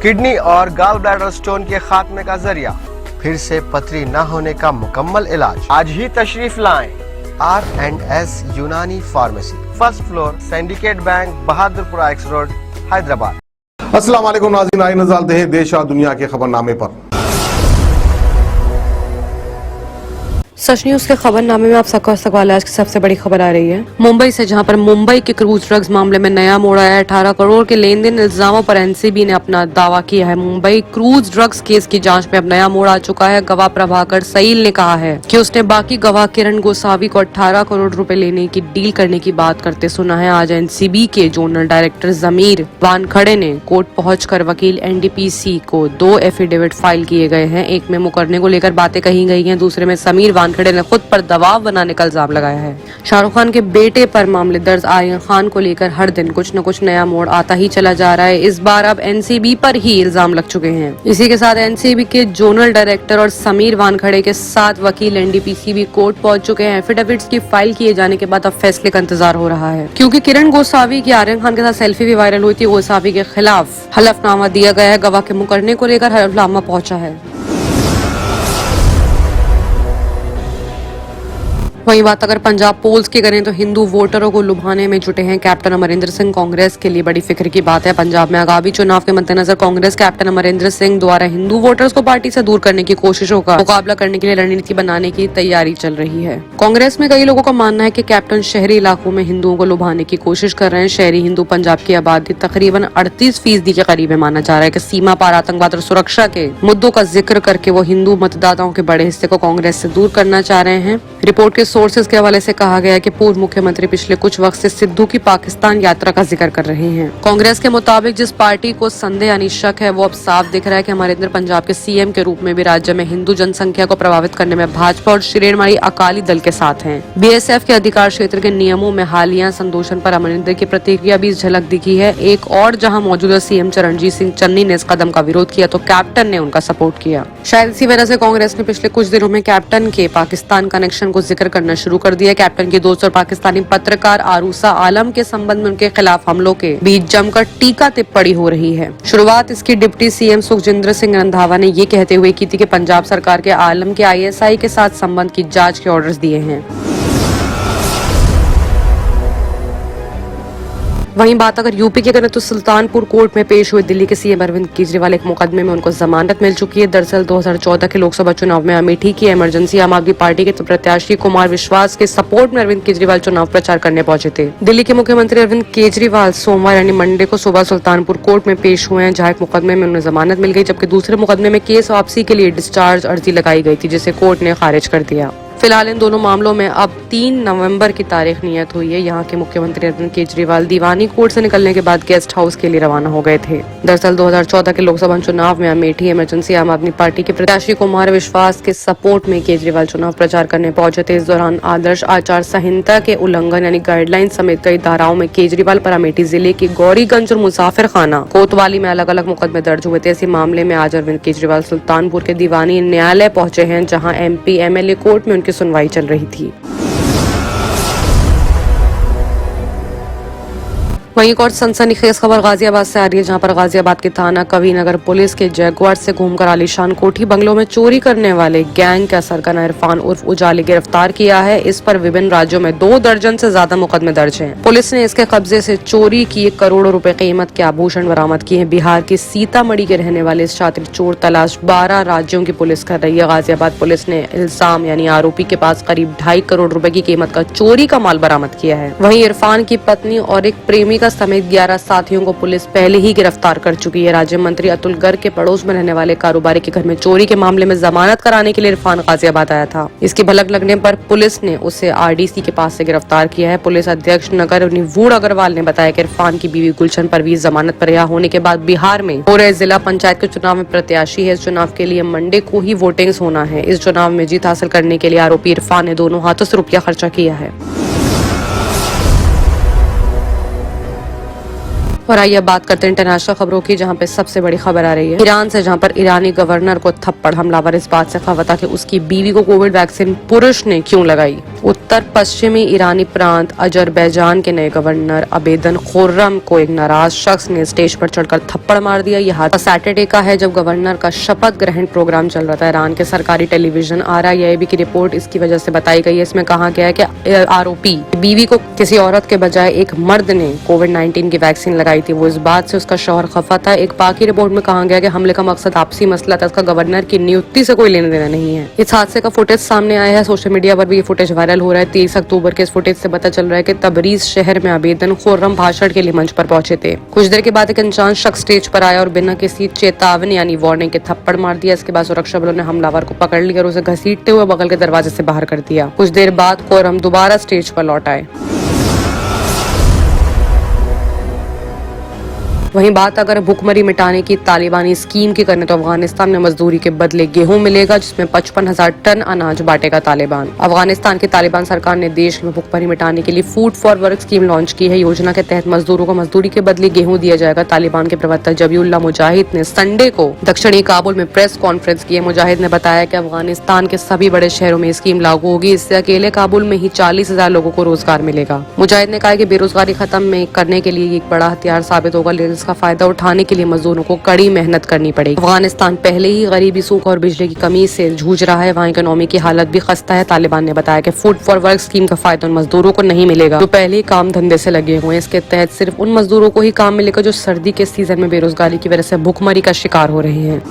Kidney और gall bladder stone के खात्मे का जरिया, फिर से पथरी न होने का मुकम्मल इलाज। आज ही तशरीफ लाएं R&S यूनानी pharmacy, first floor, syndicate bank, Bahadurpura x road, Hyderabad. अस्सलाम वालेकुम नाज़रीन, आइए नज़र डालते हैं देश और दुनिया के खबरनामे पर। सच न्यूज के खबरनामे में आप सबका इस्तकबाल है। आज की सबसे बड़ी खबर आ रही है मुंबई से, जहां पर मुंबई के क्रूज ड्रग्स मामले में नया मोड़ आया है। 18 करोड़ के लेन देन इल्जामों पर एनसीबी ने अपना दावा किया है। मुंबई क्रूज ड्रग्स केस की जांच में अब नया मोड़ आ चुका है। गवाह प्रभाकर सईल ने कहा है कि उसने बाकी गवाह किरण गोसावी को 18 करोड़ रुपए लेने की डील करने की बात करते सुना है। आज एनसीबी के जोनल डायरेक्टर जमीर वानखड़े ने कोर्ट पहुंचकर वकील एनडीपीसी को 2 एफिडेविट फाइल किए गए हैं। एक में मुकरने को लेकर बातें कही गई हैं, दूसरे में समीर वानखड़े ने खुद पर दबाव बनाने का इल्जाम लगाया है। शाहरुख खान के बेटे पर मामले दर्ज आर्यन खान को लेकर हर दिन कुछ न कुछ नया मोड़ आता ही चला जा रहा है। इस बार अब एनसीबी पर ही इल्जाम लग चुके हैं। इसी के साथ एनसीबी के जोनल डायरेक्टर और समीर वानखड़े के साथ वकील एनडीपीसी भी कोर्ट पहुंच चुके हैं। एफिडेविट्स की फाइल किए जाने के बाद अब फैसले का इंतजार हो रहा है, क्योंकि किरण गोसावी की आर्यन खान के साथ सेल्फी भी वायरल हुई थी। गोसावी के खिलाफ हलफनामा दिया गया है। गवाह के मुकरने को लेकर हलफनामा पहुंचा है। वहीं बात अगर पंजाब पोल्स की करें तो हिंदू वोटरों को लुभाने में जुटे हैं कैप्टन अमरिंदर सिंह। कांग्रेस के लिए बड़ी फिक्र की बात है। पंजाब में आगामी चुनाव के मद्देनजर कांग्रेस कैप्टन अमरिंदर सिंह द्वारा हिंदू वोटर्स को पार्टी से दूर करने की कोशिशों का मुकाबला करने के लिए रणनीति बनाने की तैयारी चल रही है। कांग्रेस में कई लोगों का मानना है कि कैप्टन शहरी इलाकों में हिंदुओं को लुभाने की कोशिश कर रहे हैं। शहरी हिंदू पंजाब की आबादी तकरीबन 38% के करीब है। माना जा रहा है कि सीमा पार आतंकवाद और सुरक्षा के मुद्दों का जिक्र करके वो हिंदू मतदाताओं के बड़े हिस्से को कांग्रेस से दूर करना चाह रहे हैं। रिपोर्ट के सोर्सेज के हवाले से कहा गया है कि पूर्व मुख्यमंत्री पिछले कुछ वक्त से सिद्धू की पाकिस्तान यात्रा का जिक्र कर रहे हैं। कांग्रेस के मुताबिक जिस पार्टी को संदेह यानी शक है, वो अब साफ दिख रहा है कि अमरिंदर पंजाब के सीएम के रूप में भी राज्य में हिंदू जनसंख्या को प्रभावित करने में भाजपा और शिरोमणि अकाली दल के साथ हैं। बीएसएफ के अधिकार क्षेत्र के नियमों में हालिया संशोधन पर अमरिंदर की प्रतिक्रिया भी झलक दिखी है। एक और जहां मौजूदा सीएम चरणजीत सिंह चन्नी ने इस कदम का विरोध किया तो कैप्टन ने उनका सपोर्ट किया। शायद इसी वजह से कांग्रेस ने पिछले कुछ दिनों में कैप्टन के पाकिस्तान कनेक्शन को जिक्र करना शुरू कर दिया। कैप्टन की दोस्त और पाकिस्तानी पत्रकार आरूसा आलम के संबंध में उनके खिलाफ हमलों के बीच जमकर टीका टिप्पणी हो रही है। शुरुआत इसकी डिप्टी सीएम सुखजिंदर सिंह रंधावा ने ये कहते हुए की थी कि पंजाब सरकार के आलम के आईएसआई के साथ संबंध की जांच के ऑर्डर्स दिए हैं। वहीं बात अगर यूपी की करें तो सुल्तानपुर कोर्ट में पेश हुए दिल्ली के सीएम अरविंद केजरीवाल एक मुकदमे में उनको जमानत मिल चुकी है। दरअसल 2014 के लोकसभा चुनाव में अमेठी की इमरजेंसी आम आदमी पार्टी के प्रत्याशी कुमार विश्वास के सपोर्ट में अरविंद केजरीवाल चुनाव प्रचार करने पहुंचे थे। दिल्ली के मुख्यमंत्री अरविंद केजरीवाल सोमवार यानी मंडे को सुबह सुल्तानपुर कोर्ट में पेश हुए हैं, जहाँ एक मुकदमे में उन्हें जमानत मिल गई, जबकि दूसरे मुकदमे में केस वापसी के लिए डिस्चार्ज अर्जी लगाई गई थी, जिसे कोर्ट ने खारिज कर दिया। फिलहाल इन दोनों मामलों में अब 3 नवंबर की तारीख नियत हुई है। यहाँ के मुख्यमंत्री अरविंद केजरीवाल दीवानी कोर्ट से निकलने के बाद गेस्ट हाउस के लिए रवाना हो गए थे। दरअसल 2014 के लोकसभा चुनाव में अमेठी इमरजेंसी आम आदमी पार्टी के प्रत्याशी कुमार विश्वास के सपोर्ट में केजरीवाल चुनाव प्रचार करने पहुंचे थे। इस दौरान आदर्श आचार संहिता के उल्लंघन यानी गाइडलाइन समेत कई धाराओं में केजरीवाल पर अमेठी जिले की गौरीगंज और मुसाफिर खाना कोतवाली में अलग अलग मुकदमे दर्ज हुए थे। इसी मामले में आज अरविंद केजरीवाल सुल्तानपुर के दीवानी न्यायालय पहुंचे हैं, जहाँ MP MLA कोर्ट में उनकी सुनवाई चल रही थी। वहीं एक और सनसनीखेज खबर गाजियाबाद से आ रही है, जहां पर गाजियाबाद के थाना कवीनगर पुलिस के जैगुआर से घूमकर आलीशान कोठी बंगलों में चोरी करने वाले गैंग का सरगना इरफान उर्फ उजाली गिरफ्तार किया है। इस पर विभिन्न राज्यों में 2 दर्जन से ज्यादा मुकदमे दर्ज हैं। पुलिस ने इसके कब्जे से चोरी की 1 करोड़ रुपए कीमत के आभूषण बरामद किए हैं। बिहार की सीतामढ़ी के रहने वाले इस शातिर चोर तलाश 12 राज्यों की पुलिस कर रही है। गाजियाबाद पुलिस ने इल्जाम यानी आरोपी के पास करीब 2.5 करोड़ रुपए की कीमत का चोरी का माल बरामद किया है। वहीं इरफान की पत्नी और एक प्रेमी समेत 11 साथियों को पुलिस पहले ही गिरफ्तार कर चुकी है। राज्य मंत्री अतुल गर्ग के पड़ोस में रहने वाले कारोबारी के घर में चोरी के मामले में जमानत कराने के लिए इरफान गाजियाबाद आया था। इसकी भलक लगने पर पुलिस ने उसे RDC के पास से गिरफ्तार किया है। पुलिस अध्यक्ष नगर निवूढ़ अग्रवाल ने बताया कि इरफान की बीवी गुलशन परवीज जमानत पर रिहा होने के बाद बिहार में हो रहे जिला पंचायत के चुनाव में प्रत्याशी है। इस चुनाव के लिए मंडे को ही वोटिंग होना है। इस चुनाव में जीत हासिल करने के लिए आरोपी इरफान ने दोनों हाथों से रुपया खर्चा किया है। और आइए अब बात करते हैं इंटरनेशनल खबरों की, जहां पे सबसे बड़ी खबर आ रही है ईरान से, जहां पर ईरानी गवर्नर को थप्पड़। हमलावर इस बात से खबर था कि उसकी बीवी को कोविड वैक्सीन पुरुष ने क्यों लगाई। उत्तर पश्चिमी ईरानी प्रांत अजरबैजान के नए गवर्नर अबेदन खुर्रम को एक नाराज शख्स ने स्टेज पर चढ़कर थप्पड़ मार दिया। यह हादसा सैटरडे का है, जब गवर्नर का शपथ ग्रहण प्रोग्राम चल रहा था। ईरान के सरकारी टेलीविजन RIAB की रिपोर्ट इसकी वजह से बताई गई है। इसमें कहा गया है कि आरोपी बीवी को किसी औरत के बजाय एक मर्द ने कोविड-19 की वैक्सीन लगाई थी। वो इस बात से उसका शौहर खफा था। एक बाकी रिपोर्ट में कहा गया कि हमले का मकसद आपसी मसला था, इसका गवर्नर की नियुक्ति से कोई लेना देना नहीं है। इस हादसे का फुटेज सामने आया है, सोशल मीडिया पर भी ये फुटेज वायरल हो रहा है। 23 अक्टूबर के इस फुटेज से पता चल रहा है कि तबरीज शहर में अबेदन खुर्रम भाषण के लिए मंच पर पहुंचे थे। कुछ देर के बाद एक अनजान शख्स स्टेज पर आया और बिना किसी चेतावनी यानी वार्निंग के थप्पड़ मार दिया। इसके बाद सुरक्षा बलों ने हमलावर को पकड़ लिया और उसे घसीटते हुए बगल के दरवाजे से बाहर कर दिया। कुछ देर बाद खुर्रम दोबारा स्टेज पर लौट आए। वहीं बात अगर भुखमरी मिटाने की तालिबानी स्कीम की करें तो अफगानिस्तान में मजदूरी के बदले गेहूं मिलेगा, जिसमें 55,000 टन अनाज बांटेगा तालिबान। अफगानिस्तान की तालिबान सरकार ने देश में भुखमरी मिटाने के लिए food for work scheme launch की है। योजना के तहत मजदूरों को मजदूरी के बदले गेहूं दिया जाएगा। तालिबान के प्रवक्ता जबीउल्लाह मुजाहिद ने संडे को दक्षिणी काबुल में प्रेस कॉन्फ्रेंस की। मुजाहिद ने बताया कि अफगानिस्तान के सभी बड़े शहरों में स्कीम लागू होगी। इससे अकेले काबुल में ही 40,000 लोगों को रोजगार मिलेगा। मुजाहिद ने कहा कि बेरोजगारी खत्म करने के लिए एक बड़ा हथियार साबित होगा, लेकिन इसका फायदा उठाने के लिए मजदूरों को कड़ी मेहनत करनी पड़ेगी। अफगानिस्तान पहले ही गरीबी, सूखा और बिजली की कमी से जूझ रहा है। वहाँ इकोनॉमी की हालत भी खस्ता है। तालिबान ने बताया कि फूड फॉर वर्क स्कीम का फायदा उन मजदूरों को नहीं मिलेगा जो पहले ही काम धंधे से लगे हुए हैं। इसके तहत सिर्फ उन मजदूरों को ही काम मिलेगा जो सर्दी के सीजन में बेरोजगारी की वजह से भुखमरी का शिकार हो रहे हैं।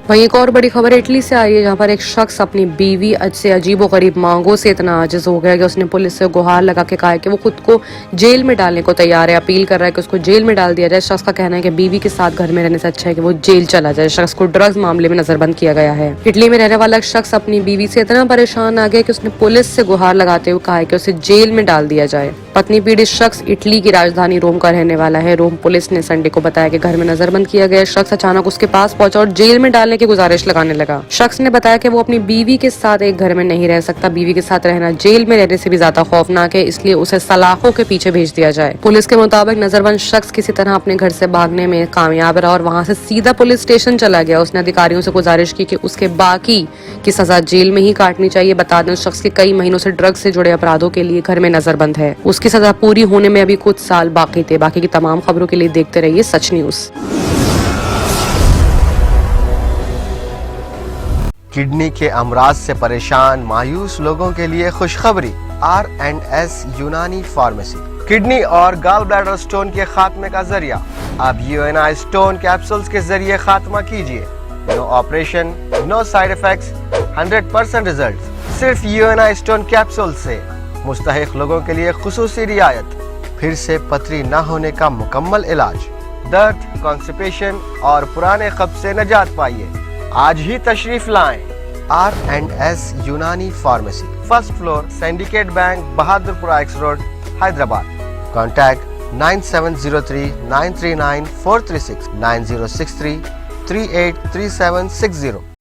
वहीं एक और बड़ी खबर इटली से आई है, जहां पर एक शख्स अपनी बीवी से अजीबोगरीब मांगों से इतना आजिज हो गया कि उसने पुलिस से गुहार लगा के कहा है कि वो खुद को जेल में डालने को तैयार है। अपील कर रहा है कि उसको जेल में डाल दिया जाए। शख्स का कहना है कि बीवी के साथ घर में रहने से अच्छा है कि वो जेल चला जाए। शख्स को ड्रग्स मामले में नजरबंद किया गया है। इटली में रहने वाला शख्स अपनी बीवी से इतना परेशान आ गया कि उसने पुलिस से गुहार लगाते हुए कहा है कि उसे जेल में डाल दिया जाए। पत्नी पीड़ित शख्स इटली की राजधानी रोम का रहने वाला है। रोम पुलिस ने संडे को बताया कि घर में नजरबंद किया गया शख्स अचानक उसके पास पहुंचा और जेल में डालने की गुजारिश लगाने लगा। शख्स ने बताया कि वो अपनी बीवी के साथ एक घर में नहीं रह सकता। बीवी के साथ रहना जेल में रहने से भी ज्यादा खौफनाक है, इसलिए उसे सलाखों के पीछे भेज दिया जाए। पुलिस के मुताबिक नजरबंद शख्स किसी तरह अपने घर से भागने में कामयाब रहा और वहां से सीधा पुलिस स्टेशन चला गया। उसने अधिकारियों से गुजारिश की कि उसके बाकी की सजा जेल में ही काटनी चाहिए। बता दें, उस शख्स के कई महीनों से ड्रग्स से जुड़े अपराधों के लिए घर में नजरबंद है। उसकी सजा पूरी होने में अभी कुछ साल बाकी थे। बाकी की तमाम खबरों के लिए देखते रहिए सच न्यूज। किडनी के अमराज से परेशान मायूस लोगों के लिए खुशखबरी। R&S यूनानी फार्मेसी किडनी और गॉल ब्लैडर स्टोन के खात्मे का जरिया। अब UNI स्टोन कैप्सूल्स के जरिए खात्मा कीजिए। No operation, no side effects, 100% result. सिर्फ UNI स्टोन कैप्सूल से मुस्तहिक लोगों के लिए खुसूसी रियायत। फिर से पथरी न होने का मुकम्मल इलाज। दर्द, कॉन्स्टिपेशन और पुराने कब्ज से निजात पाइए। आज ही तशरीफ लाएं। R&S यूनानी pharmacy, first floor, syndicate bank, Bahadurpura X road, Hyderabad. Contact 9703 939 436 9063 383760।